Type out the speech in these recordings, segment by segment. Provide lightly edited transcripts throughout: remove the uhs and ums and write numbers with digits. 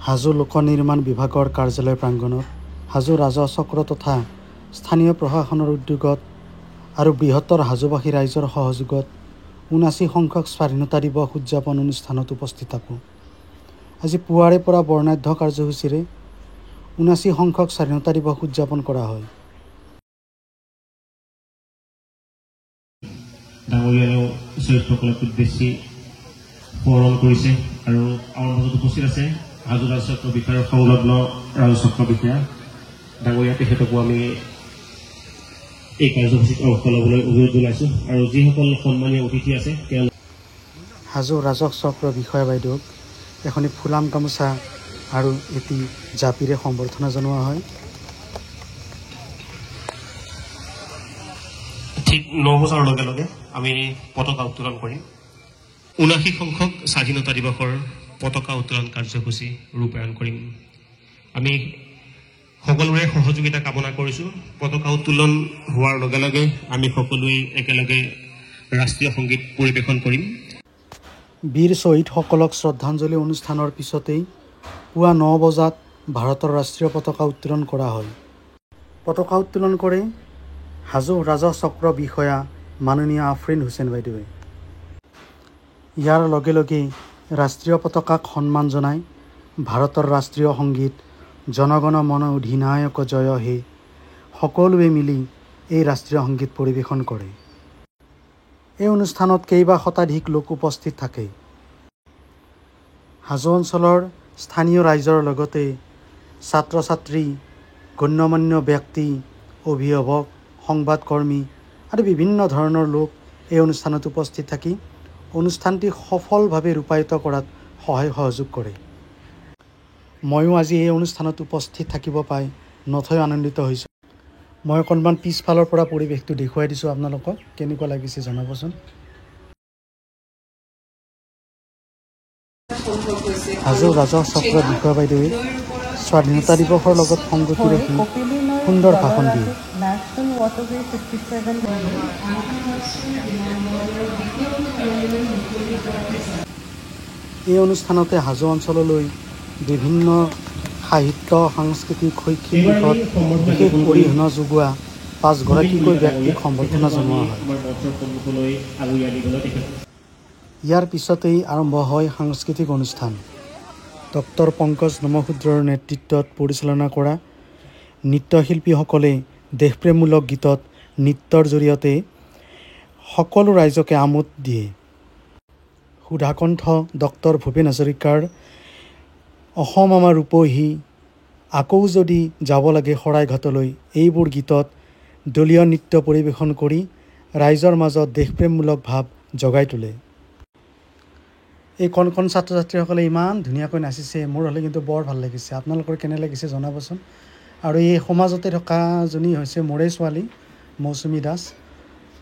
হাজো লোক নিৰ্মাণ বিভাগৰ কাৰ্যালয় প্ৰাংগণত হাজো ৰাজহ চক্ৰ তথা স্থানীয় প্ৰশাসনৰ উদ্যোগত আৰু বৃহত্তৰ হাজোবাসী ৰাইজৰ সহযোগত ৭৯ সংখ্যক স্বাধীনতা দিৱস উদযাপন অনুষ্ঠানত উপস্থিত থাকোঁ। আজি পুৱাৰে পৰা বৰ্ণাঢ্য কাৰ্যসূচীৰে ৭৯ সংখ্যক স্বাধীনতা দিৱস উদযাপন কৰা হয়। ডাঙৰীয়ালেও শ্বহীদসকলক উদ্দেশ্যি সোঁৱৰণ কৰিছে আৰু আমাৰ মাজত উপস্থিত আছে হাজো ৰাজচক্ৰ বিষয়াৰ সংলগ্ন ৰাজচক্ৰ বিষয়া ডাঙৰীয়া, তেখেতকো আমি এই কাৰ্যসূচীত অংশ ল'বলৈ অনুৰোধ জনাইছোঁ আৰু যিসকল সন্মানীয় অতিথি আছে তেওঁলোক হাজো ৰাজহ চক্ৰ বিষয়া বাইদেউক এখনি ফুলাম গামোচা আৰু এটি জাপিৰে সম্বৰ্ধনা জনোৱা হয়। ঠিক ৯ বছৰৰ লগে লগে আমি পতাকা উত্তোলন কৰিম। ৭৯ সংখ্যক স্বাধীনতা দিৱসৰ পতাকা উত্তোলন কাৰ্যসূচী ৰূপায়ণ কৰিম। আমি সকলোৰে সহযোগিতা কামনা কৰিছোঁ। পতাকা উত্তোলন হোৱাৰ লগে লগে আমি সকলোৱে একেলগে ৰাষ্ট্ৰীয় সংগীত পৰিৱেশন কৰিম। বীৰ শ্বহীদসকলক শ্ৰদ্ধাঞ্জলি অনুষ্ঠানৰ পিছতেই পুৱা ৯ বজাত ভাৰতৰ ৰাষ্ট্ৰীয় পতাকা উত্তোলন কৰা হয়। পতাকা উত্তোলন কৰে হাজো ৰাজহ চক্ৰ বিষয়া মাননীয় আফৰিন হুছেইন বাইদেৱে। ইয়াৰ লগে লগে ৰাষ্ট্ৰীয় পতাকাক সন্মান জনাই ভাৰতৰ ৰাষ্ট্ৰীয় সংগীত জনগণ মন অধিনায়ক জয় হে সকলোৱে মিলি এই ৰাষ্ট্ৰীয় সংগীত পৰিৱেশন কৰে। এই অনুষ্ঠানত কেইবা শতাধিক লোক উপস্থিত থাকে। হাজো অঞ্চলৰ স্থানীয় ৰাইজৰ লগতে ছাত্ৰ ছাত্ৰী, গণ্যমান্য ব্যক্তি, অভিভাৱক, সংবাদকৰ্মী আৰু বিভিন্ন ধৰণৰ লোক এই অনুষ্ঠানত উপস্থিত থাকি অনুষ্ঠানটি সফলভাৱে ৰূপায়িত কৰাত সহায় সহযোগ কৰে। ময়ো আজি এই অনুষ্ঠানত উপস্থিত থাকিব পাই নথৈ আনন্দিত হৈছোঁ। মই অকণমান পিছফালৰ পৰা পৰিৱেশটো দেখুৱাই দিছোঁ আপোনালোকক, কেনেকুৱা লাগিছে জনাবচোন। হাজো ৰাজহ চক্ৰ বিষয়া বাইদেৱে স্বাধীনতা দিৱসৰ লগত সংগতি ৰাখি সুন্দৰ ভাষণ দিয়ে। এই অনুষ্ঠানতে হাজো অঞ্চললৈ বিভিন্ন সাহিত্য, সাংস্কৃতিক, শৈক্ষিক দিশত বিশেষ অৰিহণা যোগোৱা ৫গৰাকীকৈ ব্যক্তিক সম্বৰ্ধনা জনোৱা হয়। ইয়াৰ পিছতেই আৰম্ভ হয় সাংস্কৃতিক অনুষ্ঠান। ডক্টৰ পংকজ নমশূদ্ৰৰ নেতৃত্বত পৰিচালনা কৰা নৃত্যশিল্পীসকলে দেশপ্ৰেমমূলক গীতত নৃত্যৰ জৰিয়তে সকলো ৰাইজকে আমোদ দিয়ে। সুধাকণ্ঠ ডক্টৰ ভূপেন হাজৰিকাৰ অসম আমাৰ ৰূপহী, আকৌ যদি যাব লাগে শৰাইঘাটলৈ, এইবোৰ গীতত দলীয় নৃত্য পৰিৱেশন কৰি ৰাইজৰ মাজত দেশপ্ৰেমমূলক ভাৱ জগাই তোলে। এই কণ কণ ছাত্ৰ ছাত্ৰীসকলে ইমান ধুনীয়াকৈ নাচিছে, মোৰ হ'লে কিন্তু বৰ ভাল লাগিছে। আপোনালোকৰ কেনে লাগিছে জনাবচোন। আৰু এই সমাজতে থকাজনী হৈছে মোৰে ছোৱালী মৌচুমী দাস।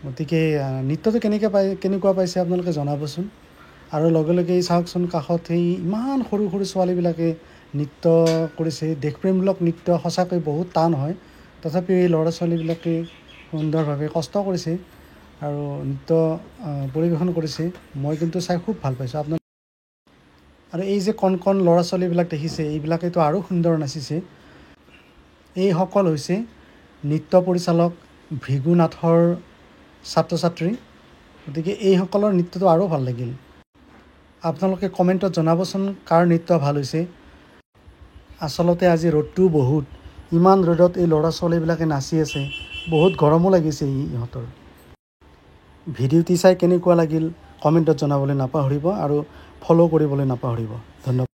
গতিকে নৃত্যটো কেনেকুৱা পাইছে আপোনালোকে জনাবচোন। আৰু লগে লগে চাওকচোন, কাষত সেই ইমান সৰু সৰু ছোৱালীবিলাকে নৃত্য কৰিছে। দেশপ্ৰেমমূলক নৃত্য সঁচাকৈ বহুত টান হয়, তথাপিও এই ল'ৰা ছোৱালীবিলাকে সুন্দৰভাৱে কষ্ট কৰিছে আৰু নৃত্য পৰিৱেশন কৰিছে। মই কিন্তু চাই খুব ভাল পাইছোঁ। আৰু এই যে কণ কণ ল'ৰা ছোৱালীবিলাক দেখিছে, এইবিলাকেতো আৰু সুন্দৰ নাচিছে। এইসকল হৈছে নৃত্য পৰিচালক ভৃগু নাথৰ ছাত্ৰ ছাত্ৰী। গতিকে এইসকলৰ নৃত্যটো আৰু ভাল লাগিল। আপোনালোকে কমেণ্টত জনাবচোন কাৰ নৃত্য ভাল হৈছে। আচলতে আজি ৰ'দটোও বহুত, ইমান ৰ'দত এই ল'ৰা ছোৱালীবিলাকে নাচি আছে, বহুত গৰমো লাগিছে ইহঁতৰ। ভিডিঅ'টি চাই কেনেকুৱা লাগিল কমেণ্টত জনাবলৈ নাপাহৰিব আৰু ফ'ল' কৰিবলৈ নাপাহৰিব। ধন্যবাদ।